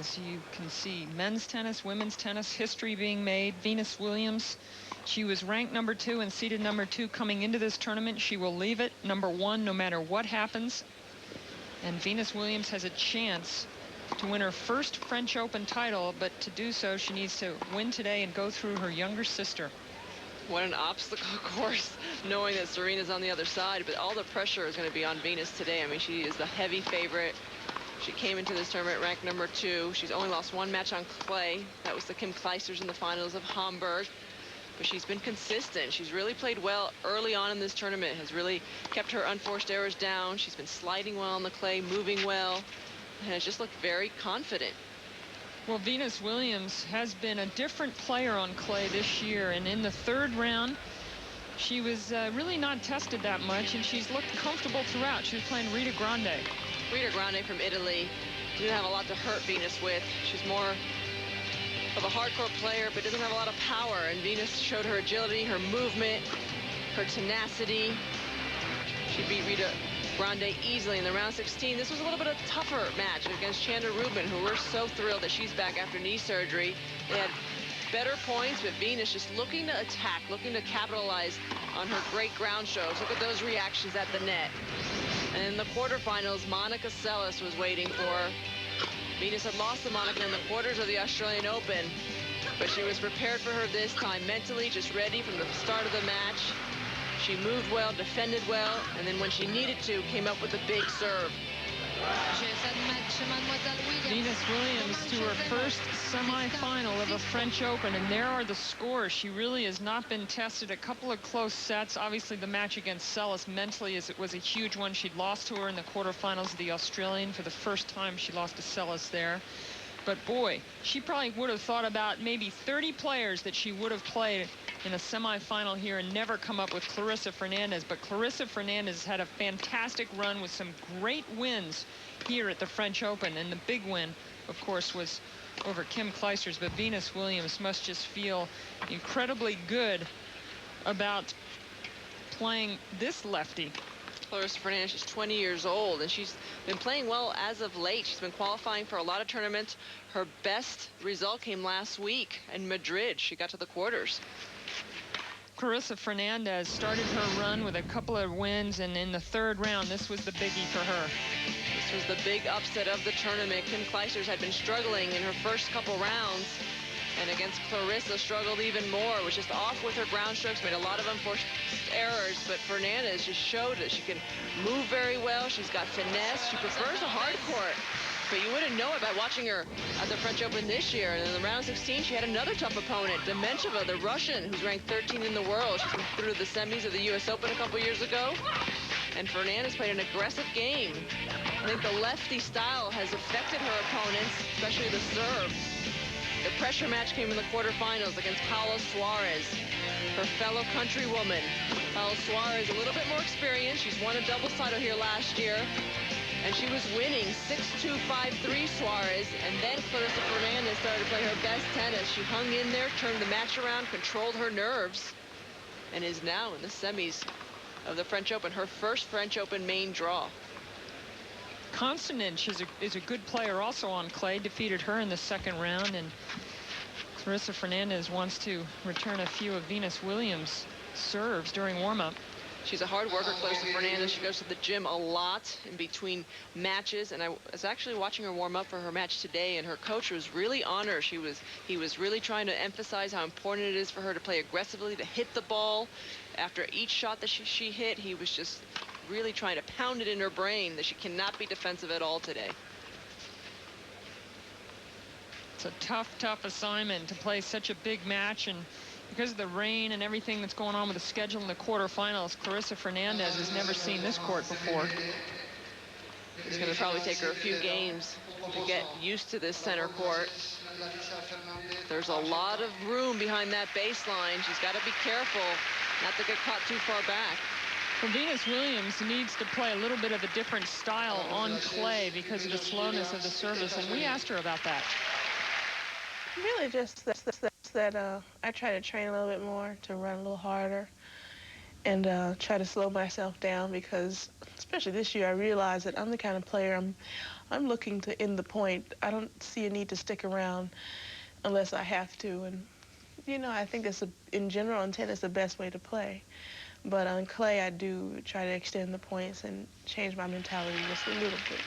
As you can see, men's tennis, women's tennis, history being made. Venus Williams, she was ranked number 2 and seeded number 2 coming into this tournament. She will leave it number 1 no matter what happens. And Venus Williams has a chance to win her first French Open title, but to do so, she needs to win today and go through her younger sister. What an obstacle course, knowing that Serena's on the other side, but all the pressure is going to be on Venus today. I mean, she is the heavy favorite. She came into this tournament ranked number 2. She's only lost 1 match on clay. That was the Kim Clijsters in the finals of Hamburg. But she's been consistent. She's really played well early on in this tournament, has really kept her unforced errors down. She's been sliding well on the clay, moving well, and has just looked very confident. Well, Venus Williams has been a different player on clay this year, and in the 3rd round, she was really not tested that much, and she's looked comfortable throughout. She was playing Rita Grande. Rita Grande from Italy didn't have a lot to hurt Venus with. She's more of a hardcore player, but doesn't have a lot of power, and Venus showed her agility, her movement, her tenacity. She beat Rita Grande easily in the round 16. This was a little bit of a tougher match against Chanda Rubin, who we're so thrilled that she's back after knee surgery. They had better points, but Venus just looking to attack, looking to capitalize on her great ground strokes. Look at those reactions at the net. And in the quarterfinals, Monica Seles was waiting for her. Venus had lost to Monica in the quarters of the Australian Open, but she was prepared for her this time, mentally just ready from the start of the match. She moved well, defended well, and then when she needed to, came up with a big serve. Venus Williams to her first semi-final of a French Open, and there are the scores. She really has not been tested. A couple of close sets. Obviously, the match against Seles mentally it was a huge one. She'd lost to her in the quarterfinals of the Australian. For the first time, she lost to Seles there. But boy, she probably would have thought about maybe 30 players that she would have played in a semifinal here and never come up with Clarissa Fernandez. But Clarissa Fernandez had a fantastic run with some great wins here at the French Open. And the big win, of course, was over Kim Clijsters. But Venus Williams must just feel incredibly good about playing this lefty. Clarissa Fernandez is 20 years old, and she's been playing well as of late. She's been qualifying for a lot of tournaments. Her best result came last week in Madrid. She got to the quarters. Clarissa Fernandez started her run with a couple of wins, and in the 3rd round, this was the biggie for her. This was the big upset of the tournament. Kim Clijsters had been struggling in her first couple rounds, and against Clarissa struggled even more, was just off with her ground strokes, made a lot of unforced errors, but Fernandez just showed that she can move very well. She's got finesse. She prefers a hard court, but you wouldn't know it by watching her at the French Open this year. And in the round 16, she had another tough opponent, Demencheva, the Russian, who's ranked 13 in the world. She's been through the semis of the U.S. Open a couple years ago, and Fernandez played an aggressive game. I think the lefty style has affected her opponents, especially the serve. The pressure match came in the quarterfinals against Paula Suarez, her fellow countrywoman. Paula Suarez, a little bit more experienced. She's won a doubles title here last year, and she was winning 6-2, 5-3 Suarez, and then Clarissa Fernandez started to play her best tennis. She hung in there, turned the match around, controlled her nerves, and is now in the semis of the French Open, her first French Open main draw. Konstantin is a good player also on clay, defeated her in the 2nd round, and Clarissa Fernandez wants to return a few of Venus Williams' serves during warm-up. She's a hard worker, Clarissa Fernandez. She goes to the gym a lot in between matches, and I was actually watching her warm up for her match today, and her coach was really on her. He was really trying to emphasize how important it is for her to play aggressively, to hit the ball. After each shot that she hit, he was just really trying to pound it in her brain that she cannot be defensive at all today. It's a tough assignment to play such a big match, and because of the rain and everything that's going on with the schedule in the quarterfinals, Clarissa Fernandez has never seen this court before. It's going to probably take her a few games to get used to this center court. There's a lot of room behind that baseline. She's got to be careful not to get caught too far back. Well, Venus Williams needs to play a little bit of a different style on clay because of the slowness of the service, and we asked her about that. Really just that I try to train a little bit more, to run a little harder, and try to slow myself down, because especially this year I realized that I'm the kind of player, I'm looking to end the point. I don't see a need to stick around unless I have to. And, you know, I think that's, in general, in tennis, the best way to play. But on clay, I do try to extend the points and change my mentality just a little bit.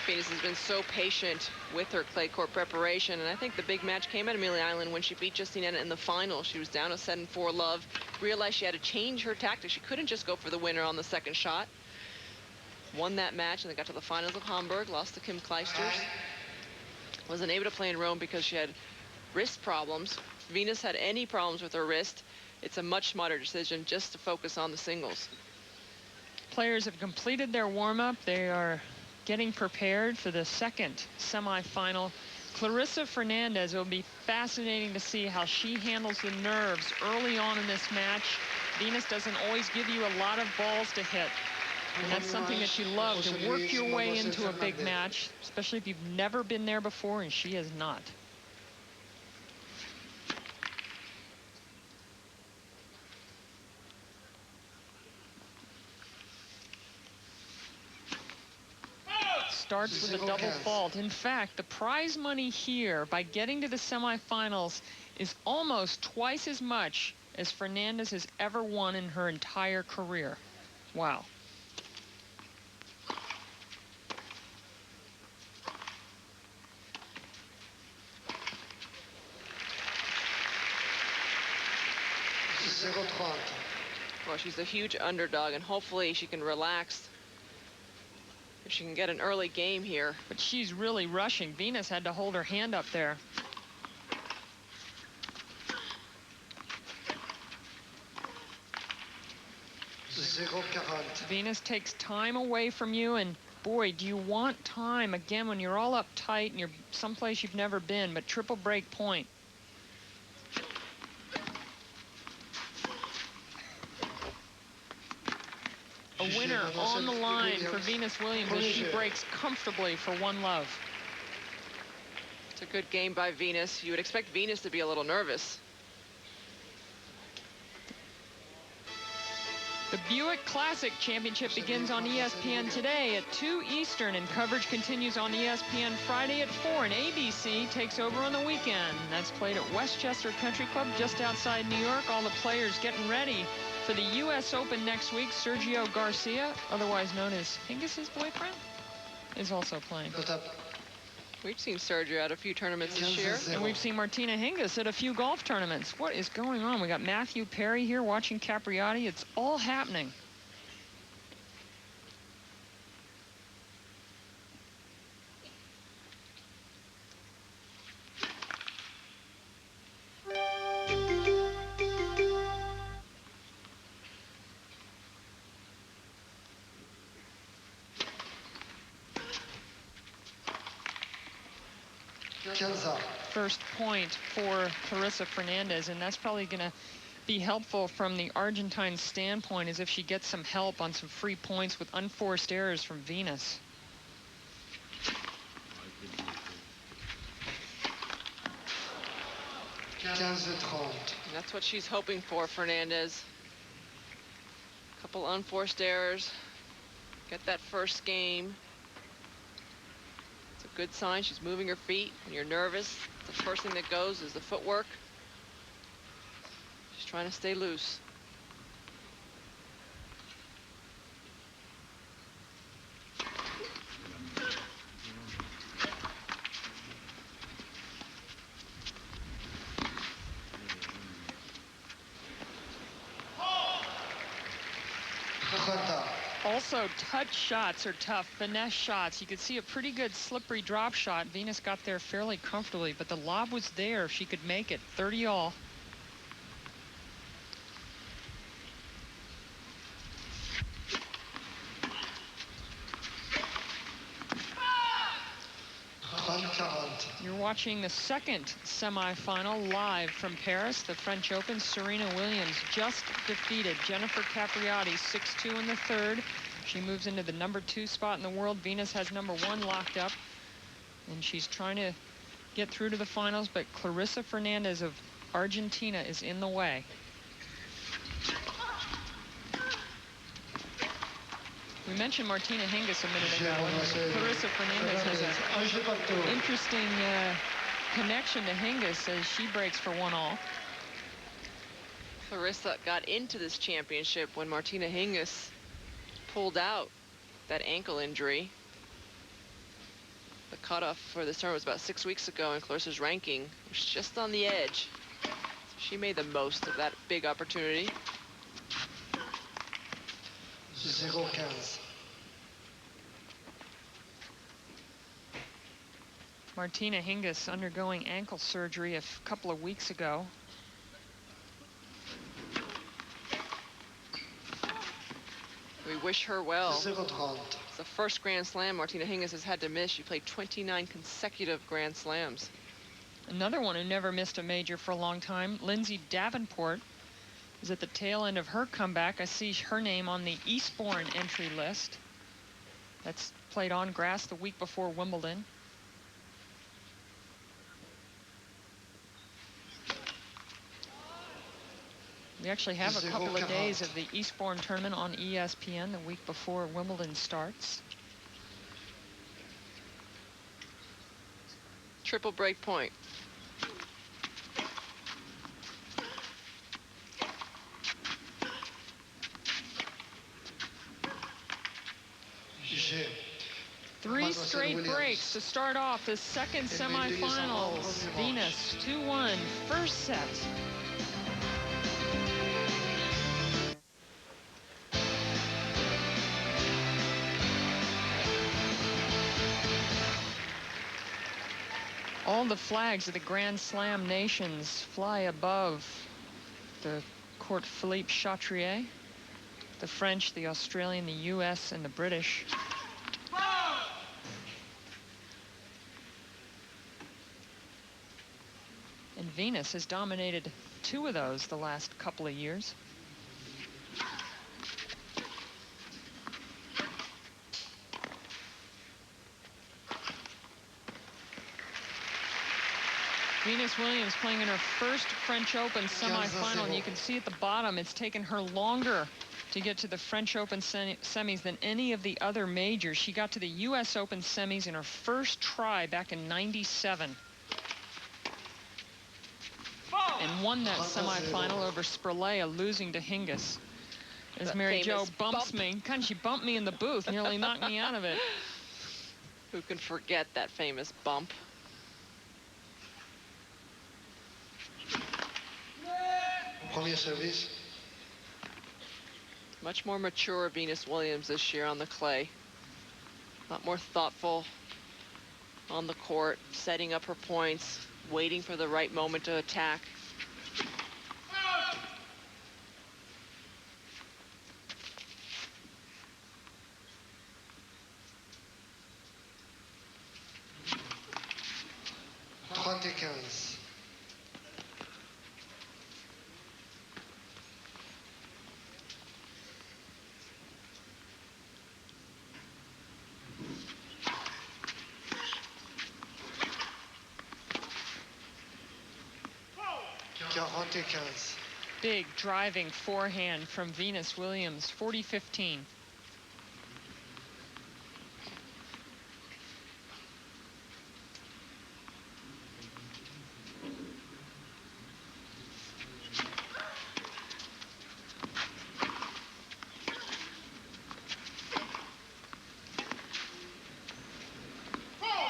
Venus has been so patient with her clay court preparation, and I think the big match came at Amelia Island when she beat Justine in the final. She was down a 7-4 love, realized she had to change her tactics. She couldn't just go for the winner on the second shot. Won that match, and they got to the finals of Hamburg, lost to Kim Kleisters. Wasn't able to play in Rome because she had wrist problems. If Venus had any problems with her wrist, it's a much smarter decision just to focus on the singles. Players have completed their warm-up. They are getting prepared for the second semifinal. Clarissa Fernandez, it will be fascinating to see how she handles the nerves early on in this match. Venus doesn't always give you a lot of balls to hit. And that's something that you love, to work your way into a big match, especially if you've never been there before, and she has not. Starts with a double fault. In fact, the prize money here by getting to the semifinals is almost twice as much as Fernandez has ever won in her entire career. Wow. Well, she's a huge underdog, and hopefully she can relax if she can get an early game here. But she's really rushing. Venus had to hold her hand up there. Venus takes time away from you, and boy, do you want time again when you're all uptight and you're someplace you've never been. But triple break point. A winner on the line for Venus Williams as she breaks comfortably for 1-love. It's a good game by Venus. You would expect Venus to be a little nervous. The Buick Classic Championship begins on ESPN today at 2 Eastern, and coverage continues on ESPN Friday at 4, and ABC takes over on the weekend. That's played at Westchester Country Club just outside New York. All the players getting ready for the U.S. Open next week. Sergio Garcia, otherwise known as Hingis's boyfriend, is also playing. We've seen Sergio at a few tournaments this year. And we've seen Martina Hingis at a few golf tournaments. What is going on? We got Matthew Perry here watching Capriati. It's all happening. First point for Clarissa Fernandez, and that's probably going to be helpful from the Argentine standpoint, as if she gets some help on some free points with unforced errors from Venus. And that's what she's hoping for, Fernandez. A couple unforced errors. Get that first game. It's a good sign. She's moving her feet. When you're nervous, the first thing that goes is the footwork. She's trying to stay loose. Also, touch shots are tough, finesse shots. You could see a pretty good slippery drop shot. Venus got there fairly comfortably, but the lob was there if she could make it. 30-all. You're watching the second semifinal live from Paris, the French Open. Serena Williams just defeated Jennifer Capriati 6-2 in the third. She moves into the #2 spot in the world. Venus has #1 locked up, and she's trying to get through to the finals, but Clarissa Fernandez of Argentina is in the way. We mentioned Martina Hingis a minute ago, and Clarissa Fernandez has an interesting connection to Hingis as she breaks for 1-all. Clarissa got into this championship when Martina Hingis pulled out that ankle injury. The cutoff for this tournament was about 6 weeks ago, and Clarissa's ranking was just on the edge. She made the most of that big opportunity. 0-15. Martina Hingis undergoing ankle surgery a couple of weeks ago. We wish her well. 0-30. It's the first Grand Slam Martina Hingis has had to miss. She played 29 consecutive Grand Slams. Another one who never missed a major for a long time, Lindsay Davenport, is at the tail end of her comeback. I see her name on the Eastbourne entry list. That's played on grass the week before Wimbledon. We actually have a couple of days of the Eastbourne tournament on ESPN the week before Wimbledon starts. Triple break point. Three straight breaks to start off the second semifinals. Venus 2-1, first set. All the flags of the Grand Slam nations fly above the court Philippe Chatrier. The French, the Australian, the US, and the British. And Venus has dominated 2 of those the last couple of years. Venus Williams playing in her first French Open semifinal, and you can see at the bottom it's taken her longer to get to the French Open semis than any of the other majors. She got to the US Open semis in her first try back in '97 and won that semifinal over Spurlea, losing to Hingis. As Mary Jo bumps me. God, she bumped me in the booth, nearly knocked me out of it. Who can forget that famous bump? Premier service. Much more mature Venus Williams this year on the clay. A lot more thoughtful on the court, setting up her points, waiting for the right moment to attack. Big driving forehand from Venus Williams, 40-15.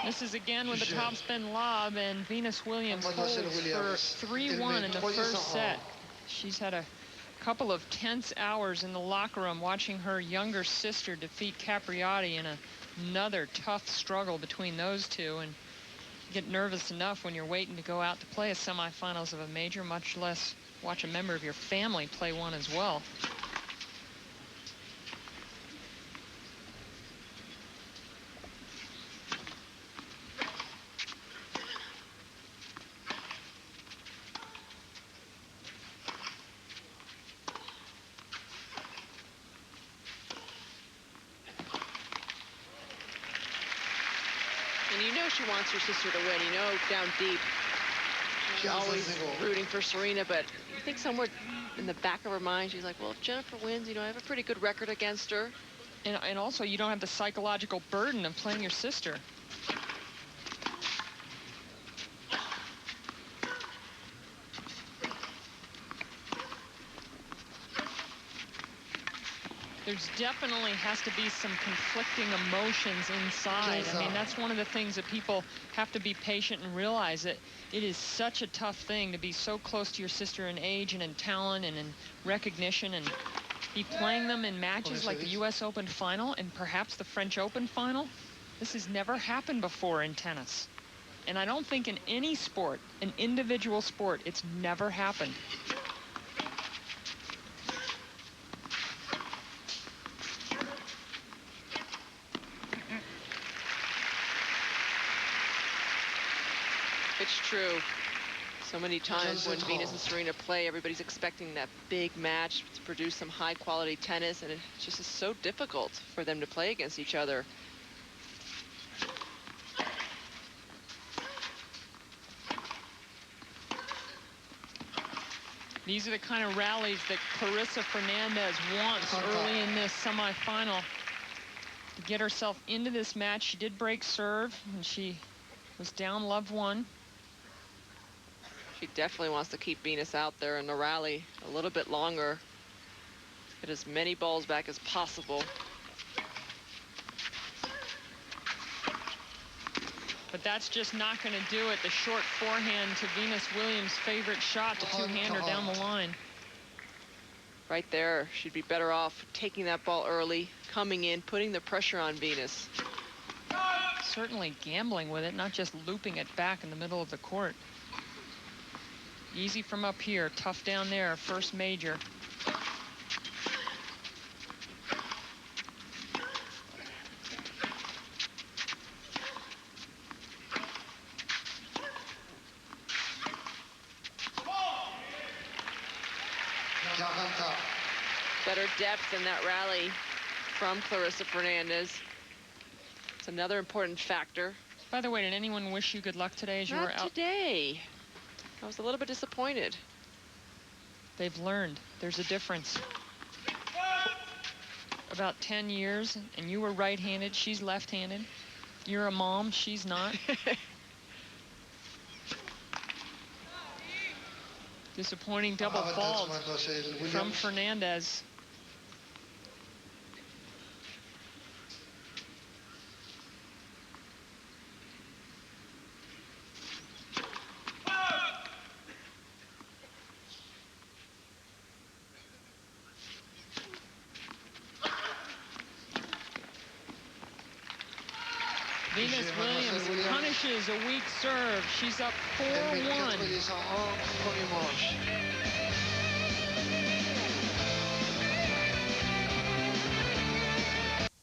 This is again with the topspin lob, and Venus Williams holds for 3-1 in the first set. She's had a couple of tense hours in the locker room watching her younger sister defeat Capriati in another tough struggle between those two. And you get nervous enough when you're waiting to go out to play a semifinals of a major, much less watch a member of your family play one as well. She wants her sister to win, you know, down deep. She's always rooting for Serena, but I think somewhere in the back of her mind, she's like, well, if Jennifer wins, you know, I have a pretty good record against her. And also, you don't have the psychological burden of playing your sister. There's definitely has to be some conflicting emotions inside. I mean, that's one of the things that people have to be patient and realize that it is such a tough thing to be so close to your sister in age and in talent and in recognition, and be playing them in matches like the U.S. Open final and perhaps the French Open final. This has never happened before in tennis. And I don't think in any sport, an individual sport, it's never happened. It's true. So many times when Venus and Serena play, everybody's expecting that big match to produce some high-quality tennis, and it just is so difficult for them to play against each other. These are the kind of rallies that Clarissa Fernandez wants early in this semifinal to get herself into this match. She did break serve, and she was down love one. She definitely wants to keep Venus out there in the rally a little bit longer. Get as many balls back as possible. But that's just not going to do it. The short forehand to Venus Williams' favorite shot, the two-hander down the line. Right there, she'd be better off taking that ball early, coming in, putting the pressure on Venus. Certainly gambling with it, not just looping it back in the middle of the court. Easy from up here, tough down there, first major. Better depth in that rally from Clarissa Fernandez. It's another important factor. By the way, did anyone wish you good luck today as you were out? Not today. I was a little bit disappointed. They've learned. There's a difference. About 10 years, and you were right-handed, she's left-handed. You're a mom, she's not. Disappointing double fault from Fernandez. Venus Williams punishes a weak serve. She's up 4-1.